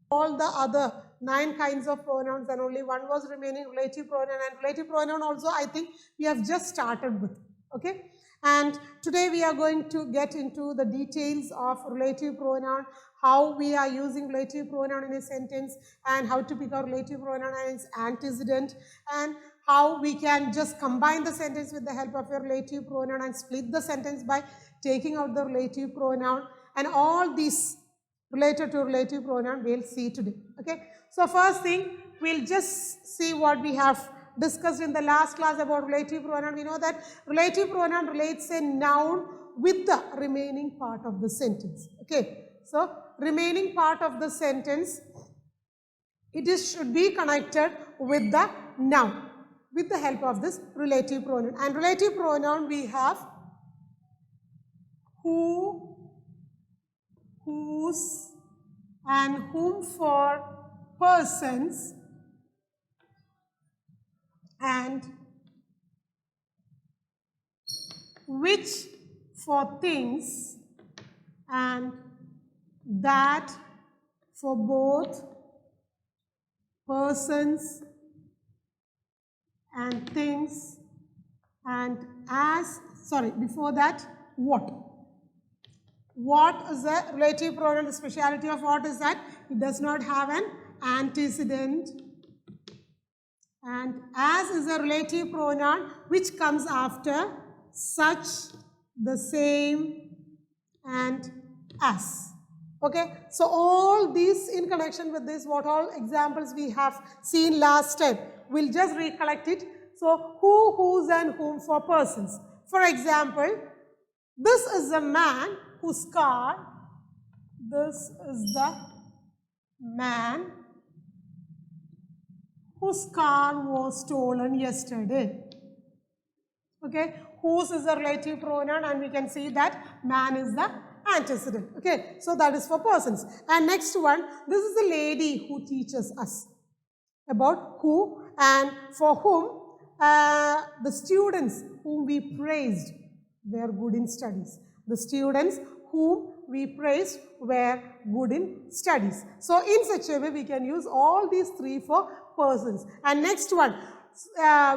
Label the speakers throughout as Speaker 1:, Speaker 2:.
Speaker 1: all the other 9 kinds of pronouns, and only one was remaining, relative pronoun. And relative pronoun also I think we have just started with. Okay, and today we are going to get into the details of relative pronoun, how we are using relative pronoun in a sentence, and how to pick our relative pronoun and its antecedent, and how we can just combine the sentence with the help of a relative pronoun and split the sentence by taking out the relative pronoun, and all these related to relative pronoun we'll see today. Okay, so first thing, we'll just see what we have discussed in the last class about relative pronoun. We know that relative pronoun relates a noun with the remaining part of the sentence. Okay, so remaining part of the sentence, should be connected with the noun with the help of this relative pronoun. And relative pronoun we have who, whose, and whom for persons, and which for things, and that for both persons and things, and as, sorry, before that, what. What is the relative pronoun? The speciality of what is that it does not have an antecedent, and as is a relative pronoun which comes after such, the same, and as. Okay, so all these in connection with this, what all examples we have seen last time, we'll just recollect it. So who, whose, and whom for persons. For example, this is a man whose car, this is the man whose car was stolen yesterday. Okay, whose is a relative pronoun, and we can see that man is the antecedent. Okay, so that is for persons. And next one, this is the lady who teaches us about who, and for whom the students whom we praised were good in studies. The students whom we praised were good in studies. So in such a way we can use all these three for persons. And next one,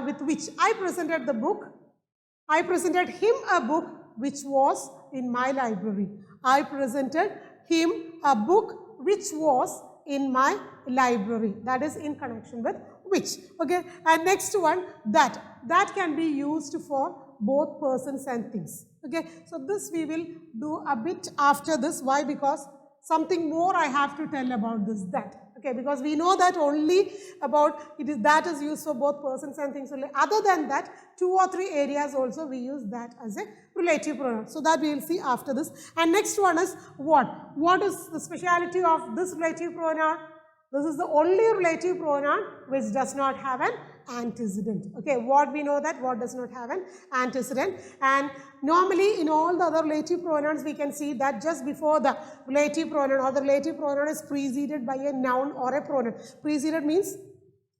Speaker 1: with which I presented the book, I presented him a book which was in my library. I presented him a book which was in my library. That is in connection with which. Okay, and next one, that. That can be used for both persons and things. Okay, so this we will do a bit after this. Why? Because something more I have to tell about this that. Okay, because we know that only about it is that is used for both persons and things only. Other than that, 2 or 3 areas also we use that as a relative pronoun. So that we will see after this. And next one is what. What is the speciality of this relative pronoun? This is the only relative pronoun which does not have an antecedent. Okay, what we know that what does not have an antecedent. And normally in all the other relative pronouns we can see that just before the relative pronoun or the relative pronoun is preceded by a noun or a pronoun. Preceded means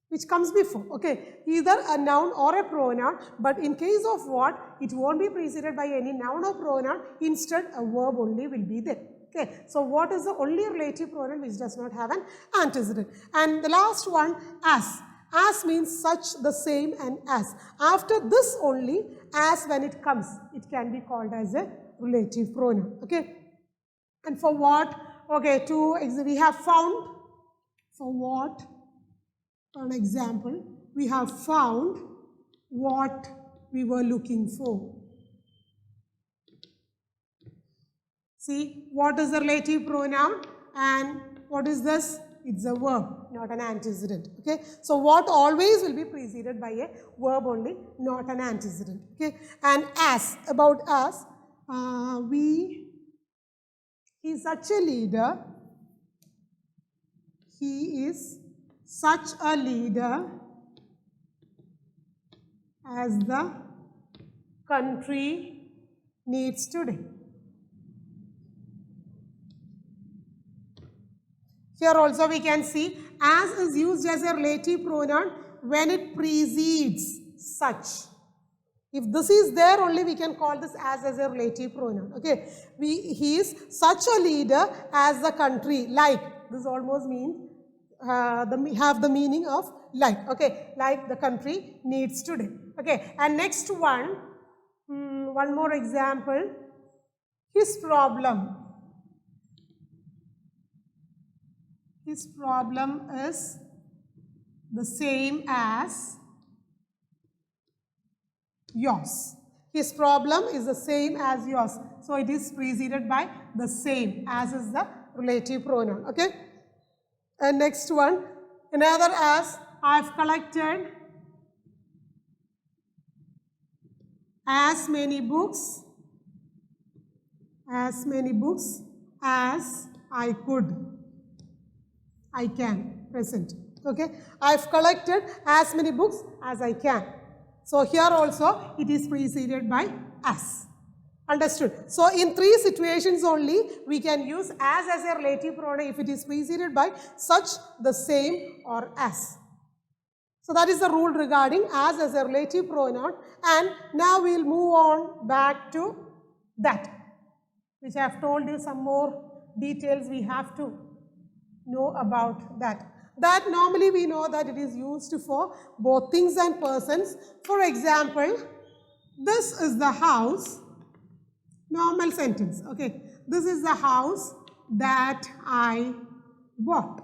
Speaker 1: which comes before. Okay, either a noun or a pronoun, but in case of what, it won't be preceded by any noun or pronoun. Instead a verb only will be there. Okay, so what is the only relative pronoun which does not have an antecedent? And the last one, as. As means such, the same, and as. After this only, as when it comes, it can be called as a relative pronoun. Okay, and for what? Okay, we have found. For what? For an example, we have found what we were looking for. See, what is the relative pronoun and what is this? It's a verb, not an antecedent. Okay, so what always will be preceded by a verb only, not an antecedent. Okay, and as, about us, he is such a leader. He is such a leader as the country needs today. Here also we can see as is used as a relative pronoun when it precedes such. If this is there only we can call this as a relative pronoun. Okay, he is such a leader as the country, like This almost means have the meaning of like. Okay, like the country needs today. Okay, and next one, one more example. His problem. His problem is the same as yours. His problem is the same as yours. So it is preceded by the same, as is the relative pronoun. Okay. And next one, another as, I've collected as many books as I could. I can, present. Okay. I've collected as many books as I can. So here also it is preceded by as. Understood? So in three situations only we can use as a relative pronoun if it is preceded by such, the same, or as. So that is the rule regarding as a relative pronoun. And now we will move on back to that, which I have told you some more details we have to know about that. That normally we know that it is used for both things and persons. For example, this is the house, normal sentence. Okay, this is the house that I bought.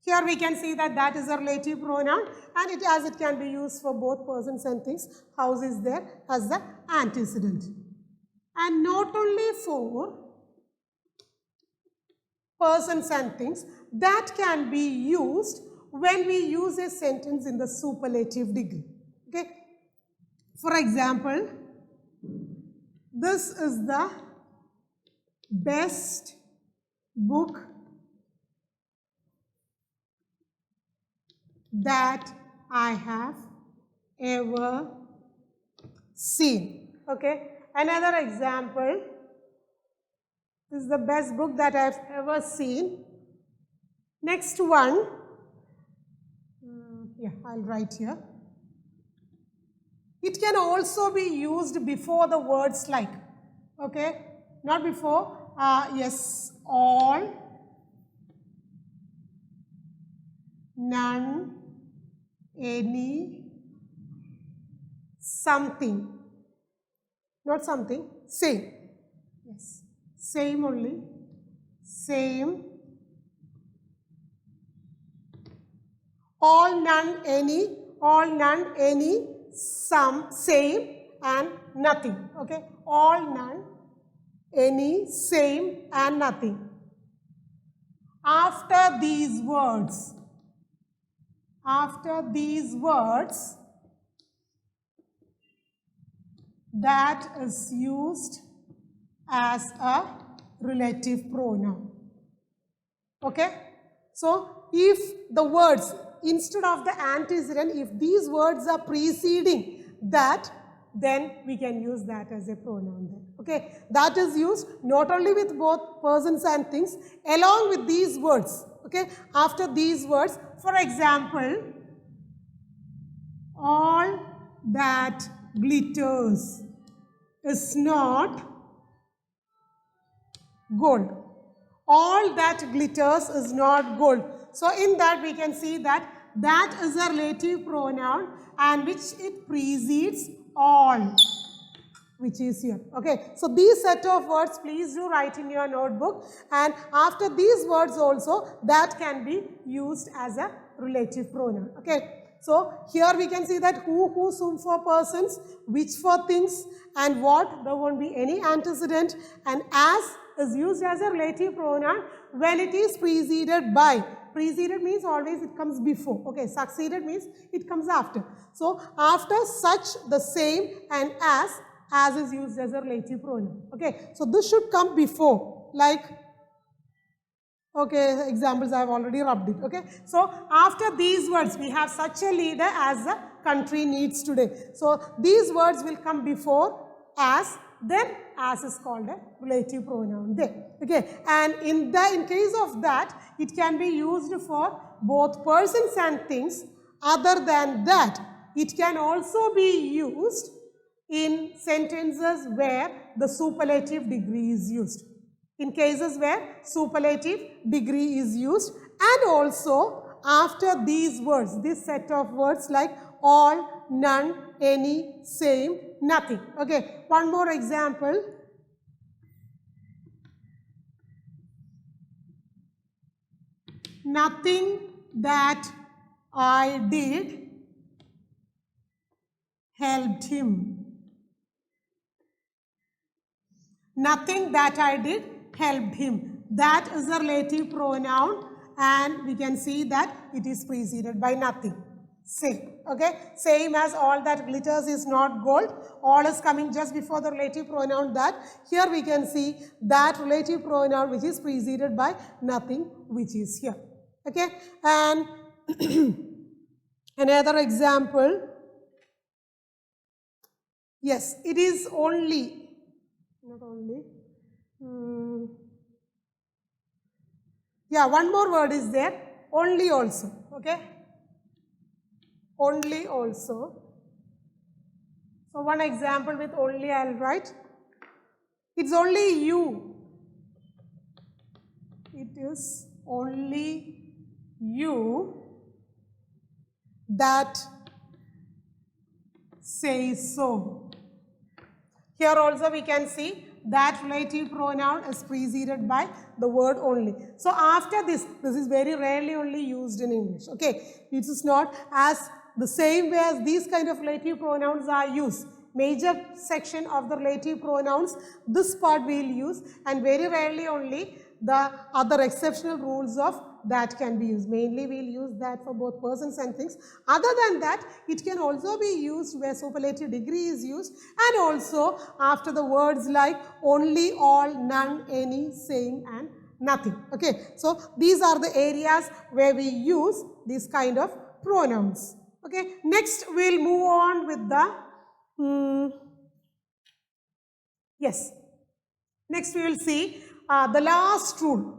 Speaker 1: Here we can see that that is a relative pronoun, and it can be used for both persons and things. House is there as the antecedent. And not only for persons and things, that can be used when we use a sentence in the superlative degree. Okay. For example, this is the best book that I have ever seen. Okay. Another example, this is the best book that I have ever seen. Next one, I'll write here. It can also be used before the words like. Okay, not before. Yes, all, none, any, something. Not something, same. Yes, same only. Same. All, none, any, some, same, and nothing. Okay, all, none, any, same, and nothing. After these words, that is used as a relative pronoun. Okay, so if the words, instead of the antecedent, if these words are preceding that, then we can use that as a pronoun there. Okay, that is used not only with both persons and things, along with these words. Okay, after these words, for example, all that glitters is not gold. All that glitters is not gold. So in that we can see that that is a relative pronoun and which it precedes all, which is here. Okay, so these set of words please do write in your notebook, and after these words also that can be used as a relative pronoun. Okay, so here we can see that who, whose, whom for persons, which for things, and what, there won't be any antecedent, and as is used as a relative pronoun when it is preceded by. Preceded means always it comes before. Okay, succeeded means it comes after. So after such, the same, and as is used as a relative pronoun. Okay, so this should come before, like, okay, examples I have already rubbed it. Okay, so after these words we have such a leader as the country needs today. So these words will come before as, then as is called a relative pronoun there. Okay, and in case of that, it can be used for both persons and things. Other than that, it can also be used in sentences where the superlative degree is used. in cases where superlative degree is used, and also after these words, this set of words like all, none, any, same, nothing. Okay, one more example. Nothing that I did helped him. Nothing that I did helped him. That is a relative pronoun, and we can see that it is preceded by nothing. Same. Okay. Same as all that glitters is not gold. All is coming just before the relative pronoun that. Here we can see that relative pronoun which is preceded by nothing, which is here. Okay. And another example. Yes, it is only, not only. Yeah, one more word is there. Only also. Okay. Only also. So one example with only I will write. It's only you. It is only you that says so. Here also we can see that relative pronoun is preceded by the word only. So after this is very rarely only used in English. Okay, it is not as the same way as these kind of relative pronouns are used. Major section of the relative pronouns, this part we will use, and very rarely only the other exceptional rules of that can be used. Mainly we will use that for both persons and things. Other than that, it can also be used where superlative degree is used, and also after the words like only, all, none, any, same, and nothing. Okay, so these are the areas where we use these kind of pronouns. Okay, next we will move on with the yes. Next we will see the last rule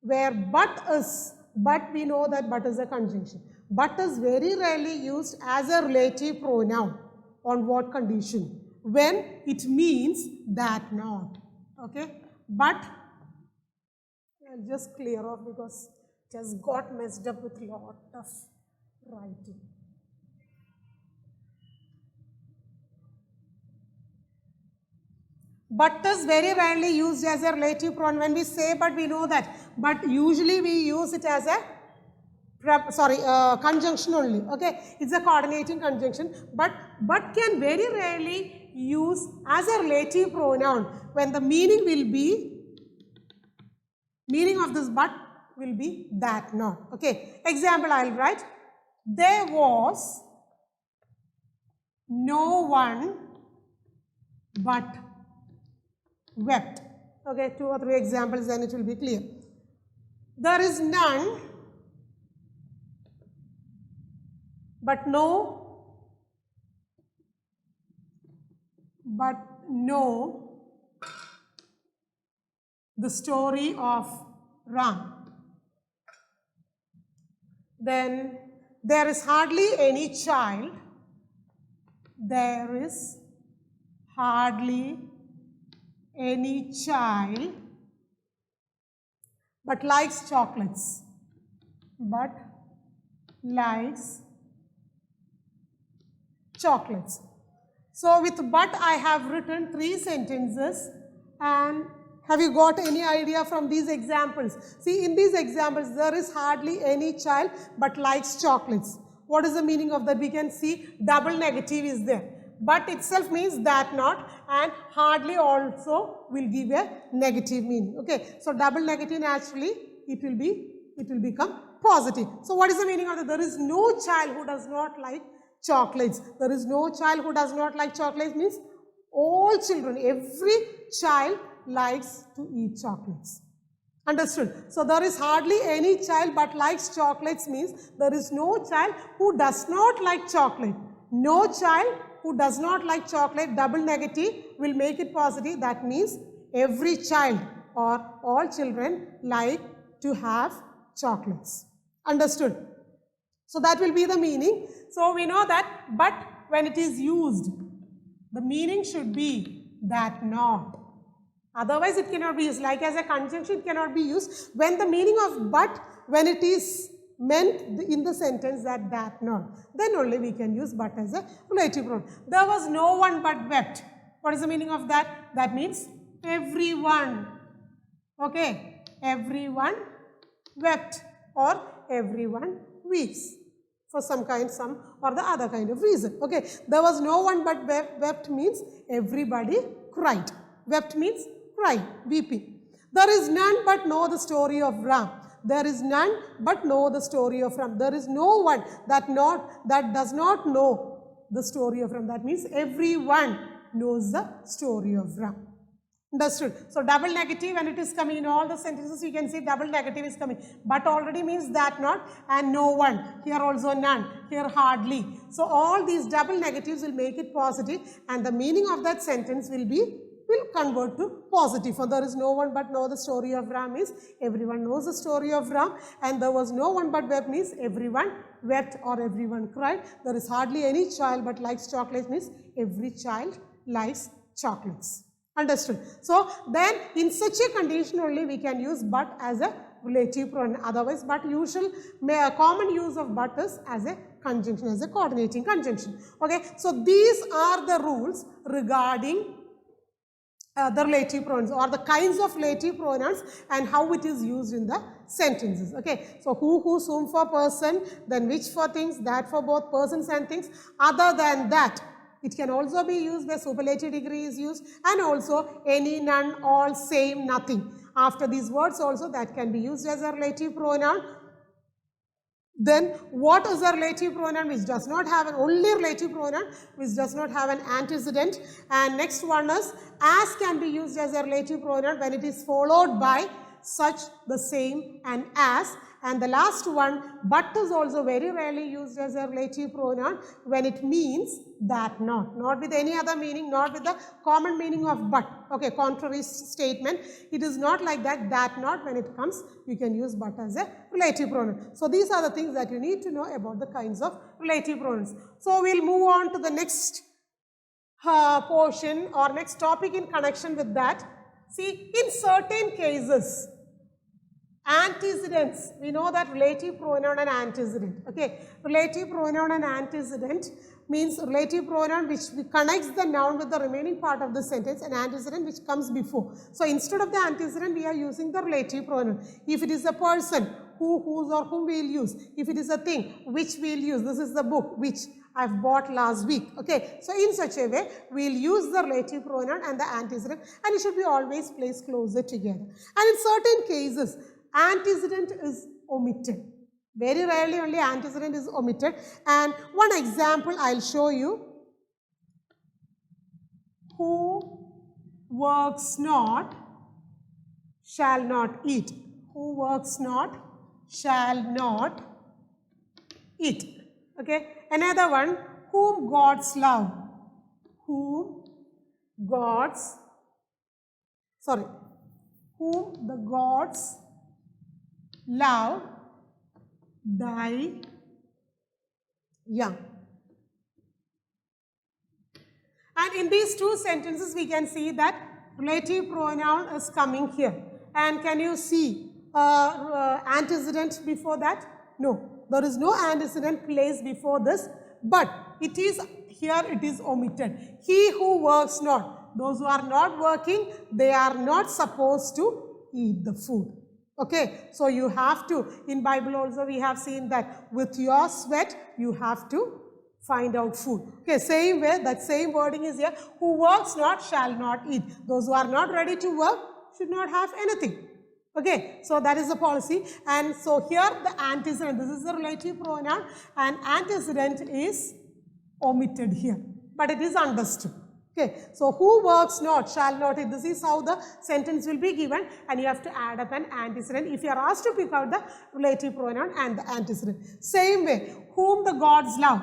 Speaker 1: where but is, but we know that but is a conjunction. But is very rarely used as a relative pronoun. On what condition? When it means that not. Okay, but I'll just clear off because it has got messed up with lot of writing. But is very rarely used as a relative pronoun. When we say but, we know that. But usually we use it as a conjunction only. Okay, it's a coordinating conjunction. But can very rarely use as a relative pronoun when the meaning will be, meaning of this but will be that not. Okay, example I will write. There was no one but wept. Okay, 2 or 3 examples, then it will be clear. There is none but no, the story of Ram. Then there is hardly any child. There is hardly any child but likes chocolates. But likes chocolates. So with but I have written 3 sentences, and have you got any idea from these examples? See, in these examples there is hardly any child but likes chocolates. What is the meaning of that? We can see double negative is there. But itself means that not, and hardly also will give a negative meaning. Okay, so double negative naturally it will become positive. So what is the meaning of that? There is no child who does not like chocolates. There is no child who does not like chocolates means all children, every child likes to eat chocolates. Understood? So there is hardly any child but likes chocolates means there is no child who does not like chocolate. No child who does not like chocolate, double negative will make it positive. That means every child or all children like to have chocolates. Understood? So that will be the meaning. So we know that but when it is used, the meaning should be that not. Otherwise, it cannot be used. Like as a conjunction, it cannot be used when the meaning of but, when it is meant in the sentence that not, then only we can use but as a relative pronoun. There was no one but wept. What is the meaning of that? That means everyone. Okay, everyone wept or everyone weeps for some or the other kind of reason. Okay, there was no one but wept means everybody cried. Wept means cry, weeping. There is none but know the story of Ram. There is none but know the story of Ram. There is no one that does not know the story of Ram. That means everyone knows the story of Ram. Understood? So double negative, when it is coming in all the sentences, you can see double negative is coming. But already means that not, and no one. Here also none. Here hardly. So all these double negatives will make it positive, and the meaning of that sentence will convert to positive. For there is no one but know the story of Ram means everyone knows the story of Ram, and there was no one but wept means everyone wept or everyone cried. There is hardly any child but likes chocolates means every child likes chocolates. Understood? So then in such a condition only we can use but as a relative pronoun. Otherwise, but common use of but is as a conjunction, as a coordinating conjunction. Okay, so these are the rules regarding the relative pronouns or the kinds of relative pronouns and how it is used in the sentences. Okay, so who, whose, whom for person, then which for things, that for both persons and things. Other than that, it can also be used where superlative degree is used, and also any, none, all, same, nothing. After these words also that can be used as a relative pronoun. Then what is a relative pronoun which does not have an only relative pronoun which does not have an antecedent? And next one is as can be used as a relative pronoun when it is followed by such, the same, and as. And the last one, but is also very rarely used as a relative pronoun when it means that not with any other meaning, not with the common meaning of but. Okay, contrary statement. It is not like that not when it comes, you can use but as a relative pronoun. So these are the things that you need to know about the kinds of relative pronouns. So we'll move on to the next portion or next topic in connection with that. See, in certain cases, antecedents, we know that relative pronoun and antecedent. Okay, relative pronoun and antecedent means relative pronoun which connects the noun with the remaining part of the sentence, and antecedent which comes before. So instead of the antecedent, we are using the relative pronoun. If it is a person, who, whose, or whom we will use. If it is a thing, which we will use. This is the book which I've bought last week. Okay, so in such a way, we will use the relative pronoun and the antecedent, and it should be always placed closer together. And in certain cases, antecedent is omitted. Very rarely only antecedent is omitted. And one example I'll show you. Who works not shall not eat. Who works not shall not eat. Okay. Another one, whom gods love. Whom the gods love thy young. And in these two sentences, we can see that relative pronoun is coming here. And can you see antecedent before that? No, there is no antecedent placed before this, but it is here, it is omitted. He who works not, those who are not working, they are not supposed to eat the food. Okay, so you have to, in Bible also we have seen that with your sweat, you have to find out food. Okay, same way, that same wording is here. Who works not shall not eat. Those who are not ready to work should not have anything. Okay, so that is the policy. And so here the antecedent, this is the relative pronoun, and antecedent is omitted here, but it is understood. Okay, so who works not shall not eat. This is how the sentence will be given, and you have to add up an antecedent if you are asked to pick out the relative pronoun and the antecedent. Same way, whom the gods love.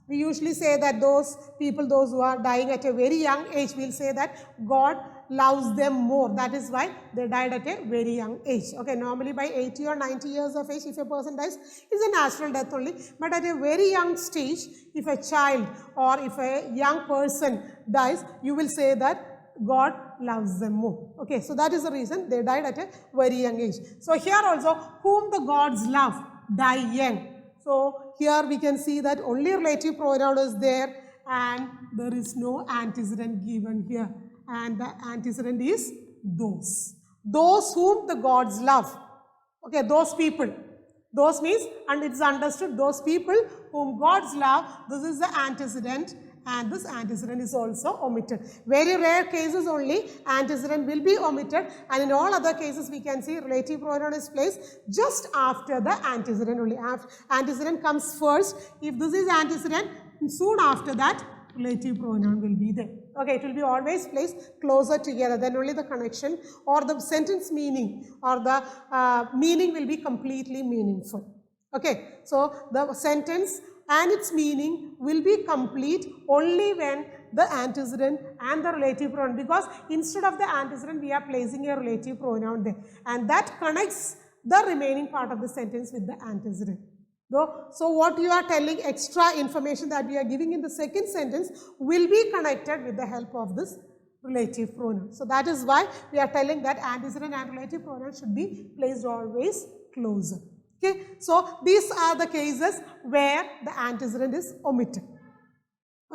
Speaker 1: We usually say that those people, those who are dying at a very young age, we will say that God loves them more. That is why they died at a very young age. Okay, normally by 80 or 90 years of age, if a person dies, it's a natural death only. But at a very young stage, if a child or if a young person dies, you will say that God loves them more. Okay, so that is the reason they died at a very young age. So here also, whom the gods love die young. So here we can see that only relative pronoun is there and there is no antecedent given here. And the antecedent is those. Those whom the gods love. Okay, those people. Those means, and it's understood, those people whom gods love, this is the antecedent and this antecedent is also omitted. Very rare cases only antecedent will be omitted, and in all other cases we can see relative pronoun is placed just after the antecedent only. Antecedent comes first. If this is antecedent, soon after that relative pronoun will be there. Okay, it will be always placed closer together, then only the connection or the sentence meaning or the meaning will be completely meaningful. Okay, so the sentence and its meaning will be complete only when the antecedent and the relative pronoun, because instead of the antecedent we are placing a relative pronoun there, and that connects the remaining part of the sentence with the antecedent. So what you are telling, extra information that we are giving in the second sentence will be connected with the help of this relative pronoun. So that is why we are telling that antecedent and relative pronoun should be placed always closer. Okay, so these are the cases where the antecedent is omitted.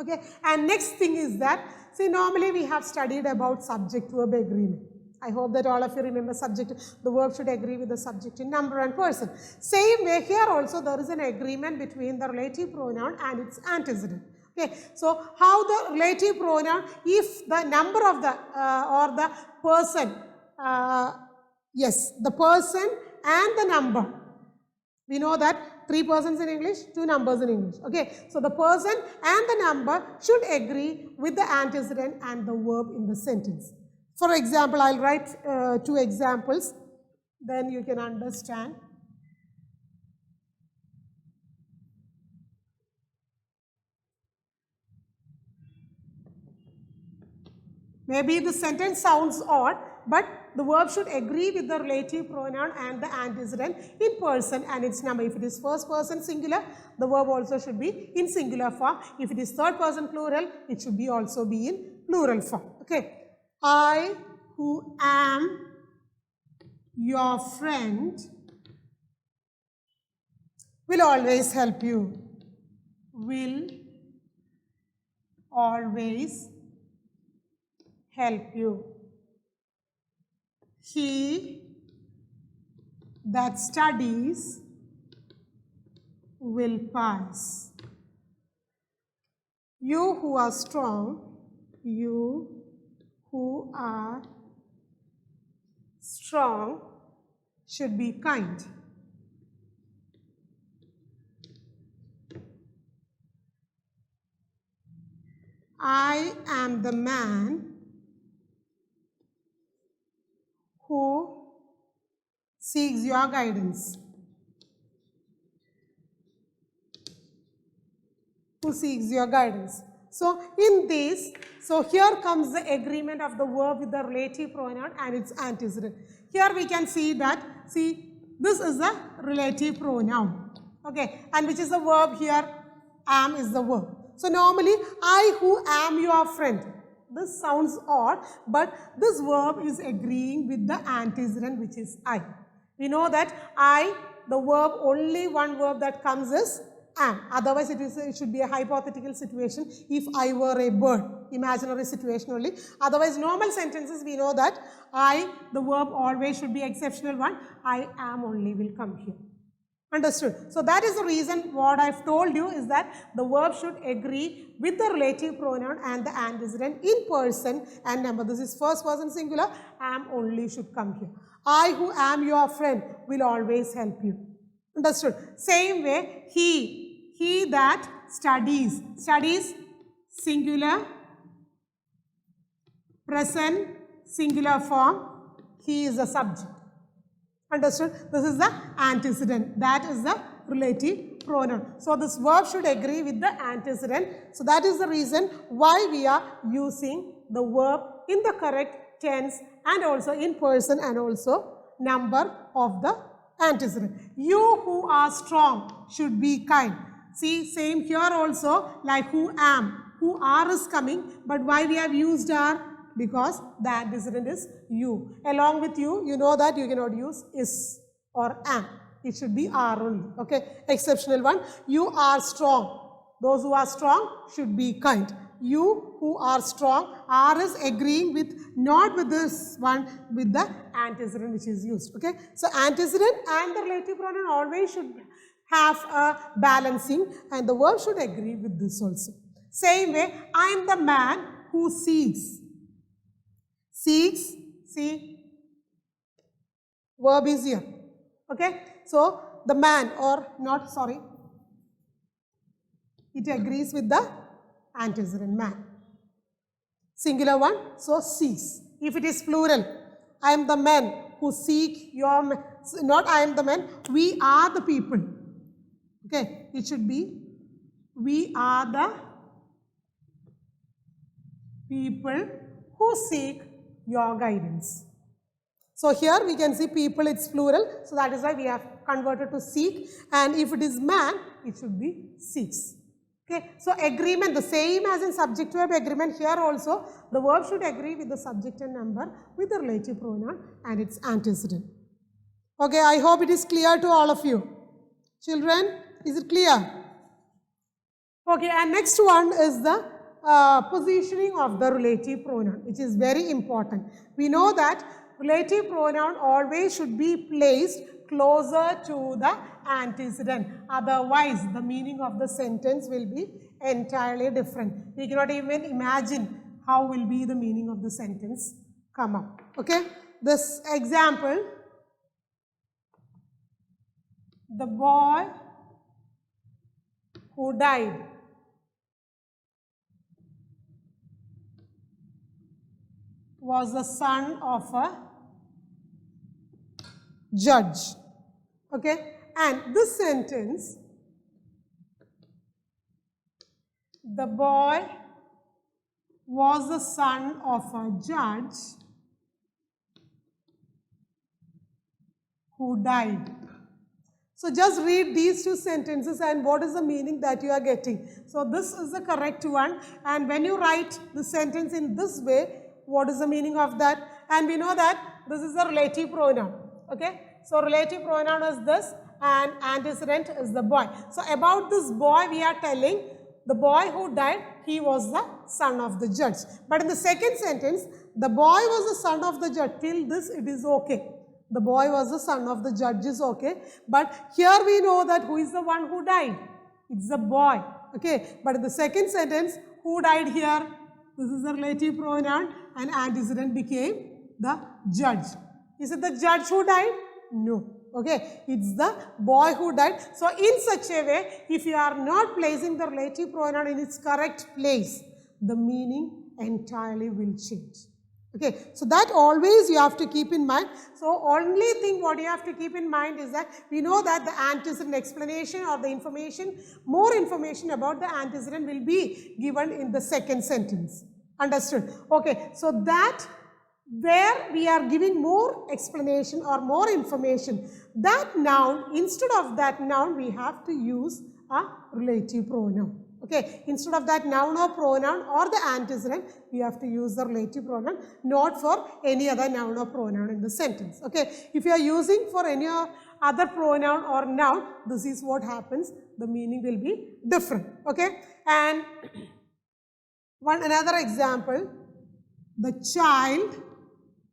Speaker 1: Okay, and next thing is that, see, normally we have studied about subject-verb agreement. I hope that all of you remember subject, the verb should agree with the subject in number and person. Same way here also there is an agreement between the relative pronoun and its antecedent. Okay, so how the relative pronoun, if the number of the or the person, yes, the person and the number. We know that 3 persons in English, 2 numbers in English. Okay, so the person and the number should agree with the antecedent and the verb in the sentence. For example, I'll write 2 examples, then you can understand. Maybe the sentence sounds odd, but the verb should agree with the relative pronoun and the antecedent in person and its number. If it is first person singular, the verb also should be in singular form. If it is third person plural, it should be also be in plural form. Okay. I who am your friend will always help you. Will always help you. He that studies will pass. You who are strong, you who are strong should be kind. I am the man who seeks your guidance. Who seeks your guidance. So in this, so here comes the agreement of the verb with the relative pronoun and its antecedent. Here we can see that, see, this is the relative pronoun. Okay, and which is the verb here? Am is the verb. So normally, I who am your friend. This sounds odd, but this verb is agreeing with the antecedent, which is I. We know that I, the verb, only one verb that comes is am. Otherwise, it should be a hypothetical situation if I were a bird. Imaginary situation only. Otherwise, normal sentences, we know that I, the verb, always should be exceptional one. I am only will come here. Understood? So that is the reason what I've told you is that the verb should agree with the relative pronoun and the antecedent in person and number. This is first person singular, am only should come here. I who am your friend will always help you. Understood? Same way, he that studies, studies singular, present singular form, he is the subject. Understood? This is the antecedent. That is the relative pronoun. So this verb should agree with the antecedent. So that is the reason why we are using the verb in the correct tense and also in person and also number of the antecedent. You who are strong should be kind. See, same here also, like who am. Who are is coming, but why we have used are? because the antecedent is you. Along with you, you know that you cannot use is or am. It should be are only. Okay. Exceptional one. You are strong. Those who are strong should be kind. You who are strong, are is agreeing with, not with this one, with the antecedent which is used. Okay. So antecedent and the relative pronoun always should have a balancing, and the verb should agree with this also. Same way, I am the man who seeks. Seeks, see, verb is here. Okay. So the man, or not, sorry, it agrees with the antecedent man. Singular one, so seeks. If it is plural, I am the men who seek your, not I am the men, we are the people. Okay, it should be, we are the people who seek your guidance. So here we can see people, it's plural, so that is why we have converted to seek, and if it is man, it should be seeks. Okay, so agreement, the same as in subject verb agreement, here also the verb should agree with the subject and number with the relative pronoun and its antecedent. Okay, I hope it is clear to all of you. Children, is it clear? Okay, and next one is the positioning of the relative pronoun, which is very important. We know that relative pronoun always should be placed closer to the antecedent. Otherwise, the meaning of the sentence will be entirely different. We cannot even imagine how will be the meaning of the sentence come up. Okay. This example, the boy who died was the son of a judge. Okay, and this sentence, the boy was the son of a judge who died. So just read these two sentences and what is the meaning that you are getting. So this is the correct one, and when you write the sentence in this way, what is the meaning of that? And we know that this is a relative pronoun. Okay, so relative pronoun is this and antecedent is the boy. So about this boy we are telling, the boy who died, he was the son of the judge. But in the second sentence, the boy was the son of the judge. Till this it is okay. The boy was the son of the judge is okay. But here we know that who is the one who died? It's the boy. Okay, but in the second sentence, who died here? This is the relative pronoun and antecedent became the judge. Is it the judge who died? No. Okay, it's the boy who died. So in such a way, if you are not placing the relative pronoun in its correct place, the meaning entirely will change. Okay, so that always you have to keep in mind. So only thing what you have to keep in mind is that we know that the antecedent explanation or the information, more information about the antecedent will be given in the second sentence. Understood? Okay, so that where we are giving more explanation or more information, that noun, instead of that noun, we have to use a relative pronoun. Okay, instead of that noun or pronoun or the antecedent, we have to use the relative pronoun, not for any other noun or pronoun in the sentence. Okay, if you are using for any other pronoun or noun, this is what happens, the meaning will be different. Okay, and another example, the child,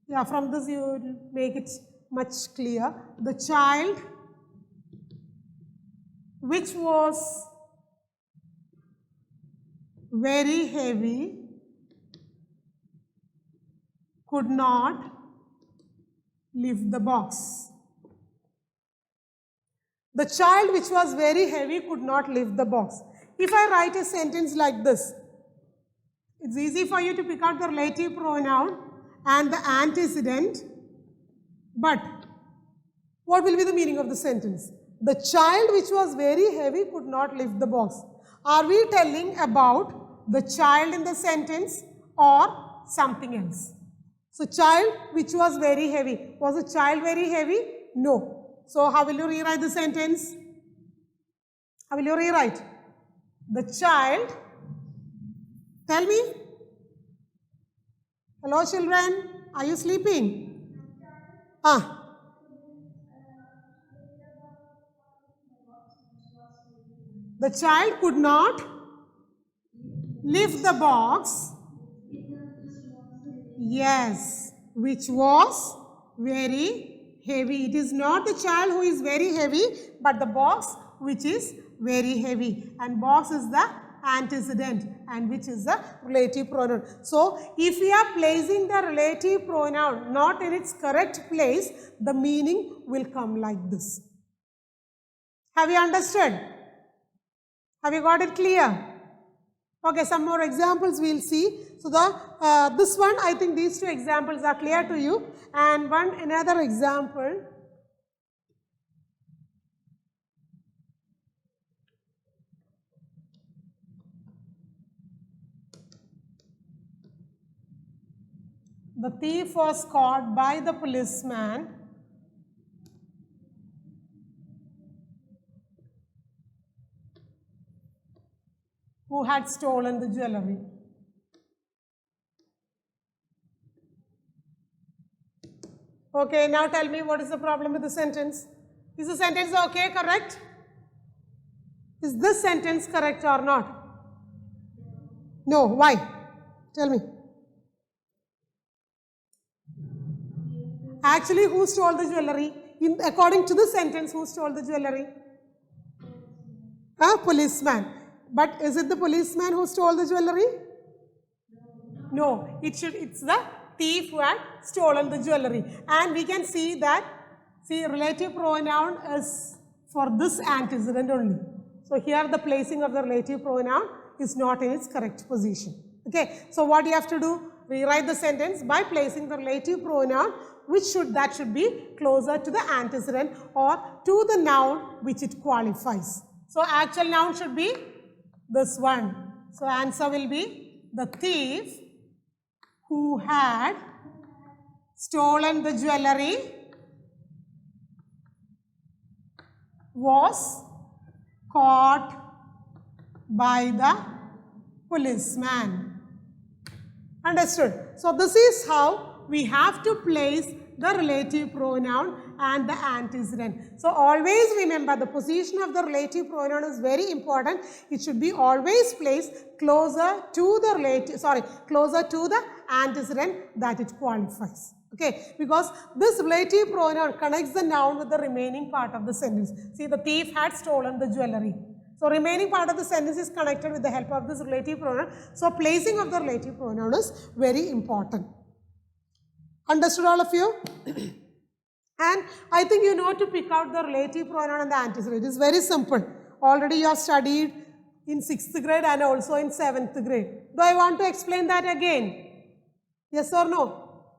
Speaker 1: yeah, from this you will make it much clear. The child which was very heavy could not lift the box. The child which was very heavy could not lift the box. If I write a sentence like this, it's easy for you to pick out the relative pronoun and the antecedent, but what will be the meaning of the sentence? The child which was very heavy could not lift the box. Are we telling about the child in the sentence or something else? So child which was very heavy. Was the child very heavy? No. So how will you rewrite the sentence? How will you rewrite? The child, tell me. Hello children, are you sleeping? Ah. The child could not lift the box. Yes, which was very heavy. It is not the child who is very heavy, but the box which is very heavy. And box is the antecedent and which is the relative pronoun. So, if we are placing the relative pronoun not in its correct place, the meaning will come like this. Have you understood? Have you got it clear? Okay, some more examples we will see. So, this one, I think these two examples are clear to you. And another example. The thief was caught by the policeman who had stolen the jewelry. Okay, now tell me what is the problem with the sentence? Is the sentence okay, correct? Is this sentence correct or not? No, why? Tell me. Actually, who stole the jewelry? According to the sentence, who stole the jewelry? A policeman. But is it the policeman who stole the jewelry? No, it's the thief who had stolen the jewelry. And we can see that, relative pronoun is for this antecedent only. So here the placing of the relative pronoun is not in its correct position. Okay, so what you have to do? Rewrite the sentence by placing the relative pronoun that should be closer to the antecedent or to the noun which it qualifies. So actual noun should be this one. So answer will be the thief who had stolen the jewelry was caught by the policeman. Understood? So this is how we have to place the relative pronoun and the antecedent. So always remember the position of the relative pronoun is very important. It should be always placed closer to the antecedent that it qualifies. Okay, because this relative pronoun connects the noun with the remaining part of the sentence. See, the thief had stolen the jewelry. So remaining part of the sentence is connected with the help of this relative pronoun. So placing of the relative pronoun is very important. Understood all of you? And I think you know to pick out the relative pronoun and the antecedent. It is very simple. Already you have studied in 6th grade and also in 7th grade. Do I want to explain that again? Yes or no?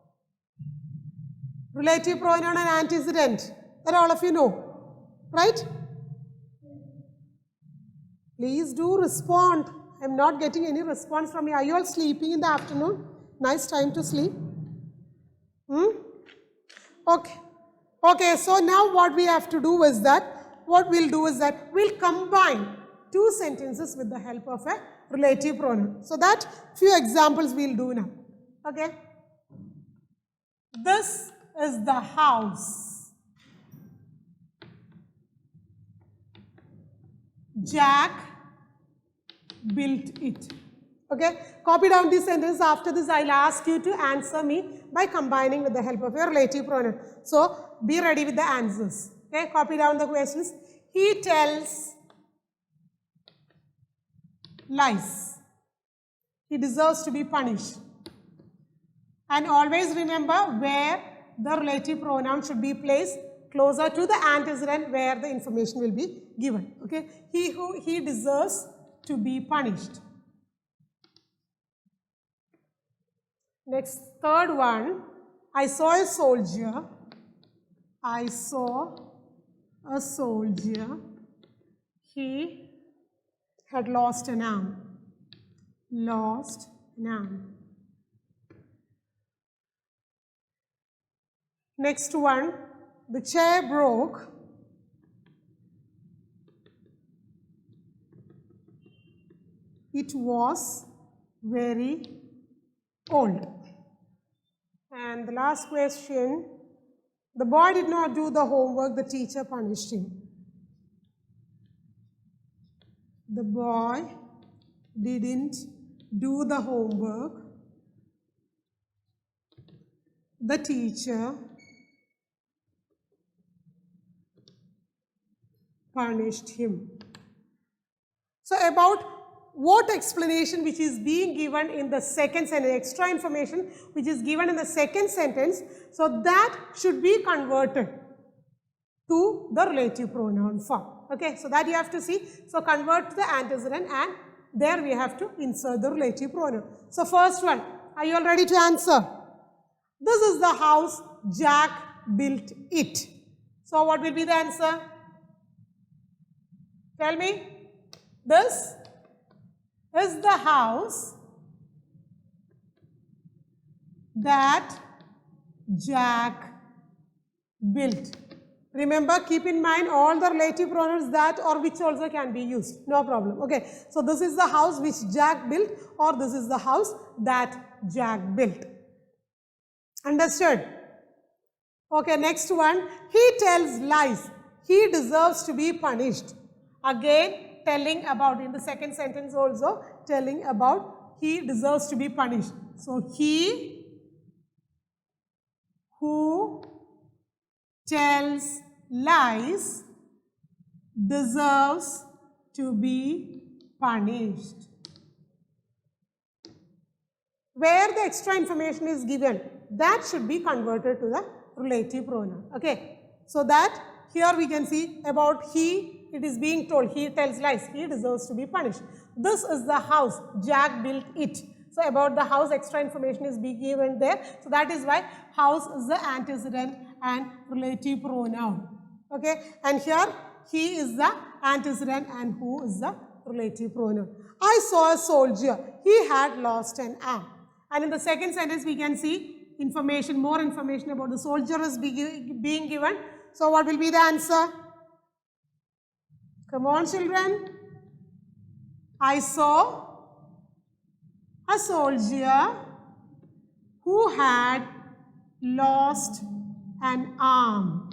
Speaker 1: Relative pronoun and antecedent. That all of you know. Right? Please do respond. I am not getting any response from you. Are you all sleeping in the afternoon? Nice time to sleep. Okay. Okay, so now what we have to do is that, we'll combine two sentences with the help of a relative pronoun. So that few examples we'll do now. Okay. This is the house. Jack built it. Okay, copy down this sentence. After this, I'll ask you to answer me by combining with the help of your relative pronoun. So, be ready with the answers. Okay, copy down the questions. He tells lies. He deserves to be punished. And always remember where the relative pronoun should be placed closer to the antecedent where the information will be given. Okay, he deserves to be punished. Next, third one, I saw a soldier. I saw a soldier. He had lost an arm. Lost an arm. Next one, the chair broke. It was very old. And the last question, the boy did not do the homework, the teacher punished him. The boy didn't do the homework, the teacher punished him. So about what explanation which is being given in the second sentence, extra information which is given in the second sentence, so that should be converted to the relative pronoun form. Okay, so that you have to see. So convert the antecedent and there we have to insert the relative pronoun. So first one, are you all ready to answer? This is the house, Jack built it. So what will be the answer? Tell me. This is the house that Jack built. Remember, keep in mind all the relative pronouns that or which also can be used. No problem. Okay. So this is the house which Jack built, or this is the house that Jack built. Understood? Okay, next one. He tells lies. He deserves to be punished. Again, telling about, in the second sentence also, telling about he deserves to be punished. So, he who tells lies deserves to be punished. Where the extra information is given, that should be converted to the relative pronoun. Okay. So that here we can see about he, it is being told, he tells lies, he deserves to be punished. This is the house, Jack built it. So about the house, extra information is being given there. So that is why house is the antecedent and relative pronoun. Okay. And here he is the antecedent and who is the relative pronoun. I saw a soldier, he had lost an arm. And in the second sentence we can see information, more information about the soldier is being given. So what will be the answer? Come on children. I saw a soldier who had lost an arm.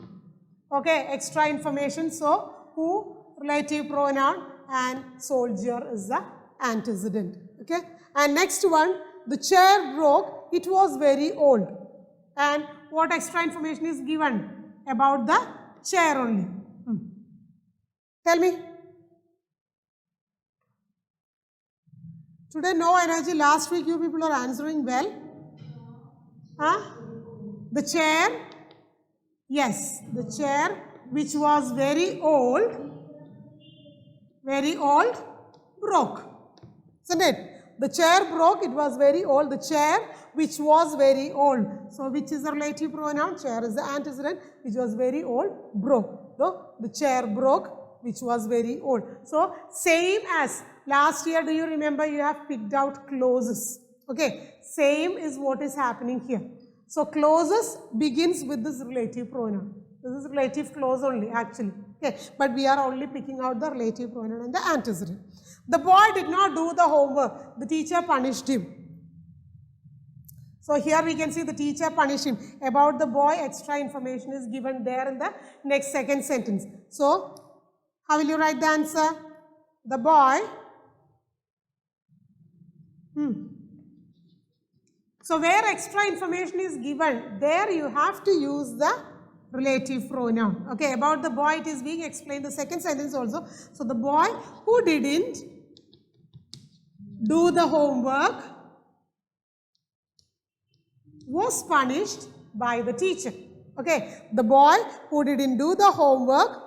Speaker 1: Okay, extra information. So who, relative pronoun, and soldier is the antecedent. Okay. And next one, the chair broke, it was very old. And what extra information is given about the chair only? Tell me. Today no energy, last week you people are answering well. Huh? The chair, yes, the chair which was very old, broke. Isn't it? The chair broke, it was very old. The chair which was very old. So which is the relative pronoun? Chair is the antecedent, which was very old, broke. So the chair broke, which was very old. So same as last year, do you remember you have picked out clauses? Okay, same is what is happening here. So clauses begins with this relative pronoun. This is relative clause only actually. Okay, but we are only picking out the relative pronoun and the antecedent. The boy did not do the homework. The teacher punished him. So here we can see the teacher punished him. About the boy, extra information is given there in the next second sentence. So how will you write the answer? The boy. So where extra information is given, there you have to use the relative pronoun. Okay, about the boy it is being explained the second sentence also. So the boy who didn't do the homework was punished by the teacher. Okay, the boy who didn't do the homework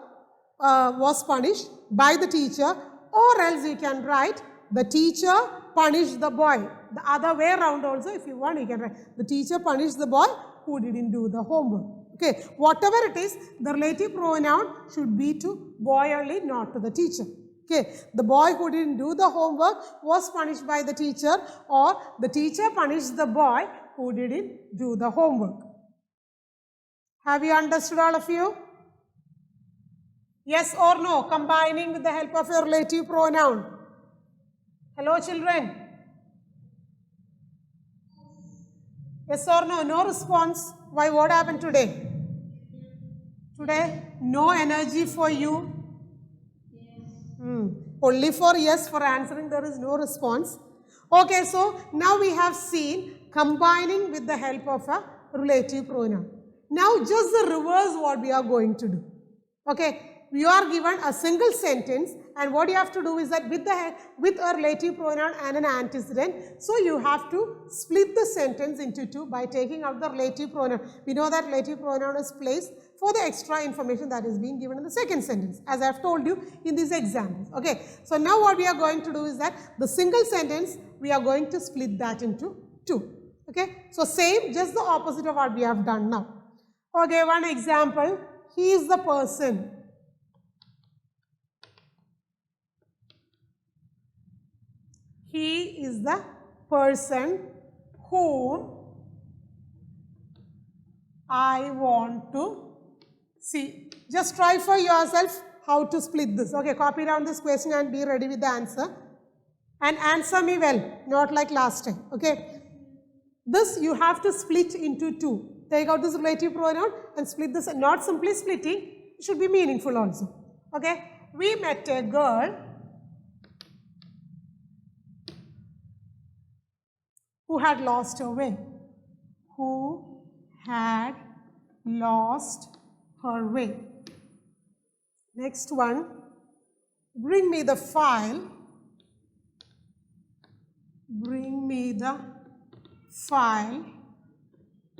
Speaker 1: was punished by the teacher, or else you can write the teacher punished the boy. The other way around also, if you want, you can write the teacher punished the boy who didn't do the homework. Okay, whatever it is, the relative pronoun should be to boy only, not to the teacher. Okay, the boy who didn't do the homework was punished by the teacher, or the teacher punished the boy who didn't do the homework. Have you understood, all of you? Yes or no? Combining with the help of your relative pronoun. Hello children. Yes or no? No response. Why? What happened today? Today, no energy for you. Only for yes, for answering there is no response. Okay, so now we have seen combining with the help of a relative pronoun. Now just the reverse what we are going to do. Okay, you are given a single sentence and what you have to do is that with a relative pronoun and an antecedent, so you have to split the sentence into two by taking out the relative pronoun. We know that relative pronoun is placed for the extra information that is being given in the second sentence, as I have told you in these examples. Okay, so now what we are going to do is that the single sentence, we are going to split that into two. Okay, so same, just the opposite of what we have done now. Okay, one example, he is the person. He is the person whom I want to see. Just try for yourself how to split this. Okay, copy down this question and be ready with the answer. And answer me well, not like last time. Okay, this you have to split into two. Take out this relative pronoun and split this. Not simply splitting, it should be meaningful also. Okay, we met a girl who had lost her way. Who had lost her way. Next one, bring me the file. Bring me the file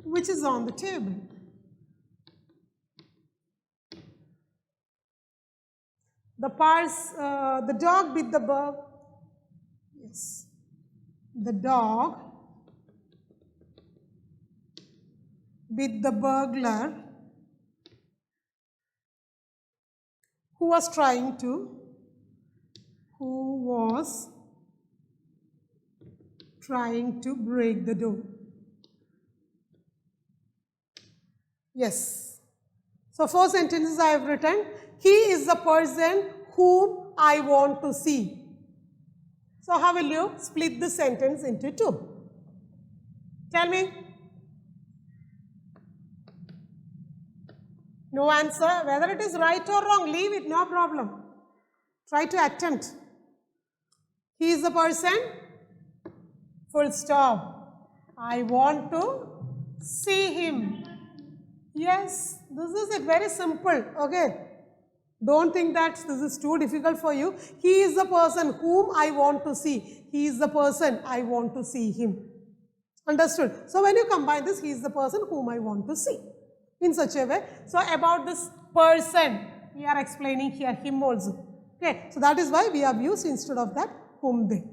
Speaker 1: which is on the table. The dog bit the bug. Yes. The dog bit the burglar who was trying to break the door. Yes. So 4 sentences I have written. He is the person whom I want to see. So how will you split the sentence into two? Tell me. No answer. Whether it is right or wrong, leave it, no problem. Try to attempt. He is the person, full stop. I want to see him. Yes, this is it, very simple, okay. Don't think that this is too difficult for you. He is the person whom I want to see. He is the person, I want to see him. Understood? So when you combine this, he is the person whom I want to see. In such a way. So about this person, we are explaining here him also. Okay, so that is why we have used instead of that whom they.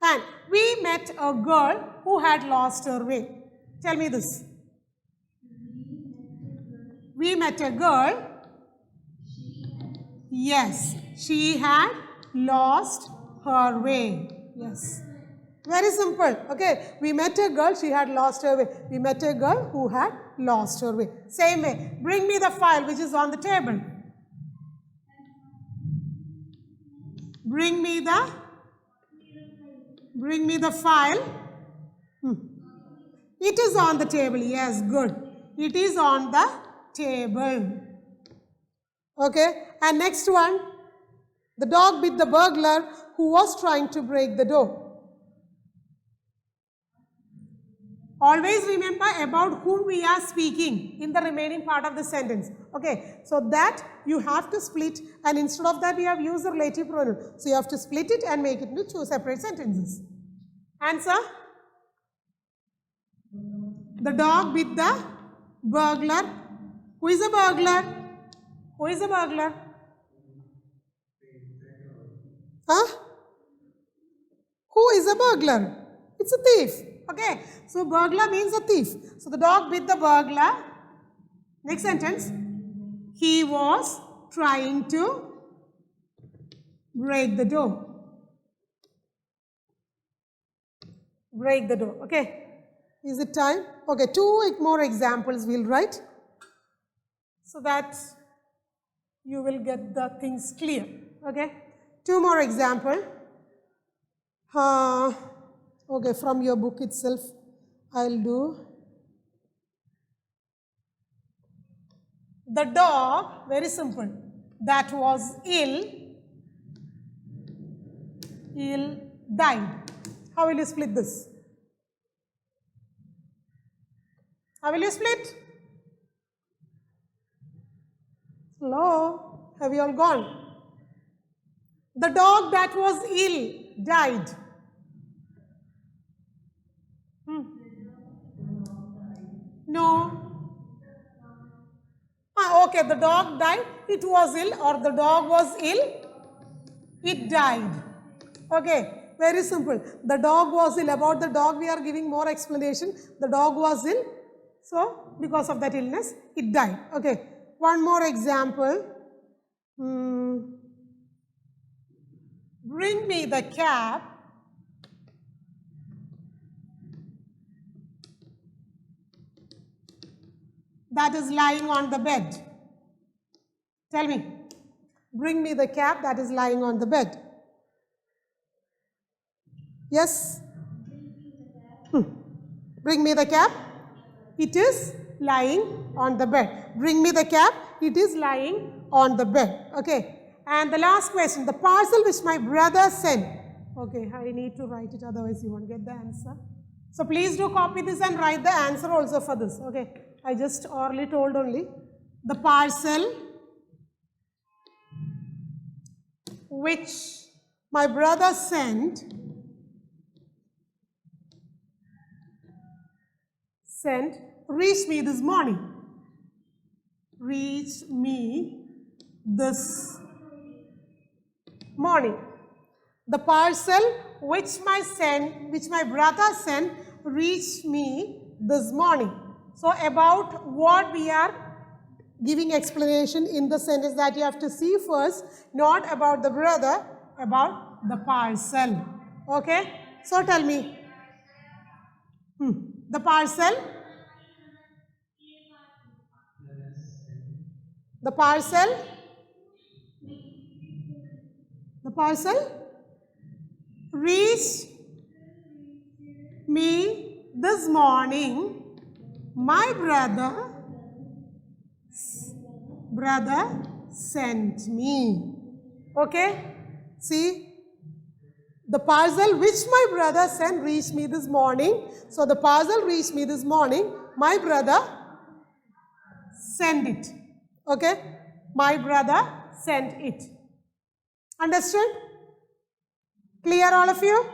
Speaker 1: And we met a girl who had lost her way. Tell me this. We met a girl. Yes, she had lost her way. Yes. Very simple. Okay, we met a girl, she had lost her way. We met a girl who had lost her way. Same way. Bring me the file which is on the table. Bring me the file. It is on the table. Yes, good. It is on the table. Okay, and next one. The dog bit the burglar who was trying to break the door. Always remember about whom we are speaking in the remaining part of the sentence. Okay, so that you have to split, and instead of that we have used the relative pronoun. So you have to split it and make it into two separate sentences. Answer? The dog bit the burglar. Who is a burglar? Who is a burglar? Huh? Who is a burglar? It's a thief. Okay, so burglar means a thief. So the dog bit the burglar. Next sentence. He was trying to break the door. Break the door. Okay. Is it time? Okay, 2 more examples we'll write so that you will get the things clear. Okay. 2 more example. Okay, from your book itself, I'll do The dog, very simple, that was ill died. How will you split this? How will you split? Hello? Have you all gone? The dog that was ill died. No. Okay, the dog died. It was ill, or the dog was ill. It died. Okay, very simple. The dog was ill. About the dog we are giving more explanation. The dog was ill. So, because of that illness, it died. Okay, one more example. Bring me the cap that is lying on the bed. Tell me. Bring me the cap that is lying on the bed. Yes? Bring me the cap. It is lying on the bed. Bring me the cap. It is lying on the bed. Okay. And the last question. The parcel which my brother sent. Okay, I need to write it, otherwise you won't get the answer. So please do copy this and write the answer also for this. Okay. I just orally told only. The parcel which my brother sent reached me this morning. Reached me this morning. The parcel which my brother sent reached me this morning. So about what we are giving explanation in the sentence, that you have to see first, not about the brother, about the parcel. Okay? So tell me. The parcel. The parcel. The parcel reached me this morning. My brother sent me. Okay? See? The parcel which my brother sent reached me this morning. So the parcel reached me this morning. My brother sent it. Okay? My brother sent it. Understood? Clear all of you?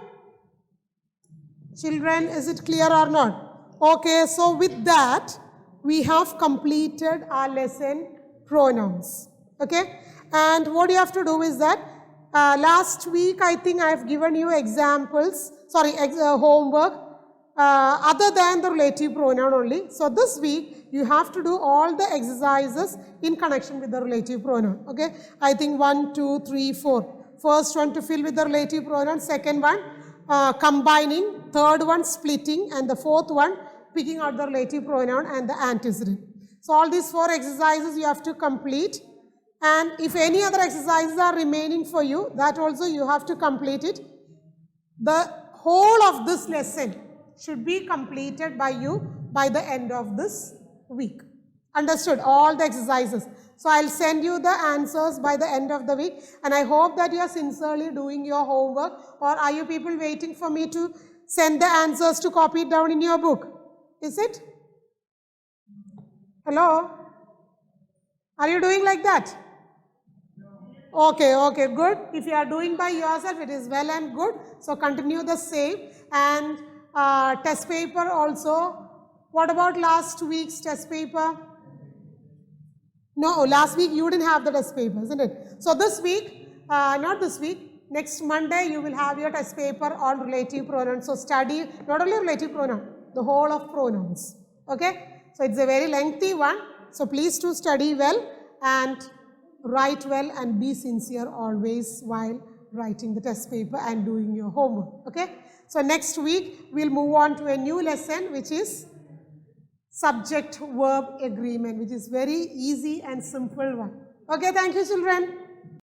Speaker 1: Children, is it clear or not? Okay, so with that, we have completed our lesson pronouns. Okay? And what you have to do is that, last week I think I have given you examples, homework, other than the relative pronoun only. So this week, you have to do all the exercises in connection with the relative pronoun. Okay? I think 1, 2, 3, 4. First one to fill with the relative pronoun, second one combining, third one splitting, and the fourth one picking out the relative pronoun and the antecedent. So all these 4 exercises you have to complete, and if any other exercises are remaining for you, that also you have to complete it. The whole of this lesson should be completed by you by the end of this week. Understood? All the exercises. So I'll send you the answers by the end of the week, and I hope that you are sincerely doing your homework. Or are you people waiting for me to send the answers to copy it down in your book? Is it? Hello? Are you doing like that? Okay, okay, good. If you are doing by yourself, it is well and good. So continue the same. And test paper also. What about last week's test paper? No, last week you didn't have the test paper, isn't it? So this week, not this week, next Monday you will have your test paper on relative pronouns. So study not only relative pronoun, the whole of pronouns. Okay? So it's a very lengthy one. So please do study well and write well and be sincere always while writing the test paper and doing your homework. Okay? So next week we'll move on to a new lesson, which is subject-verb agreement, which is very easy and simple one. Okay, thank you children.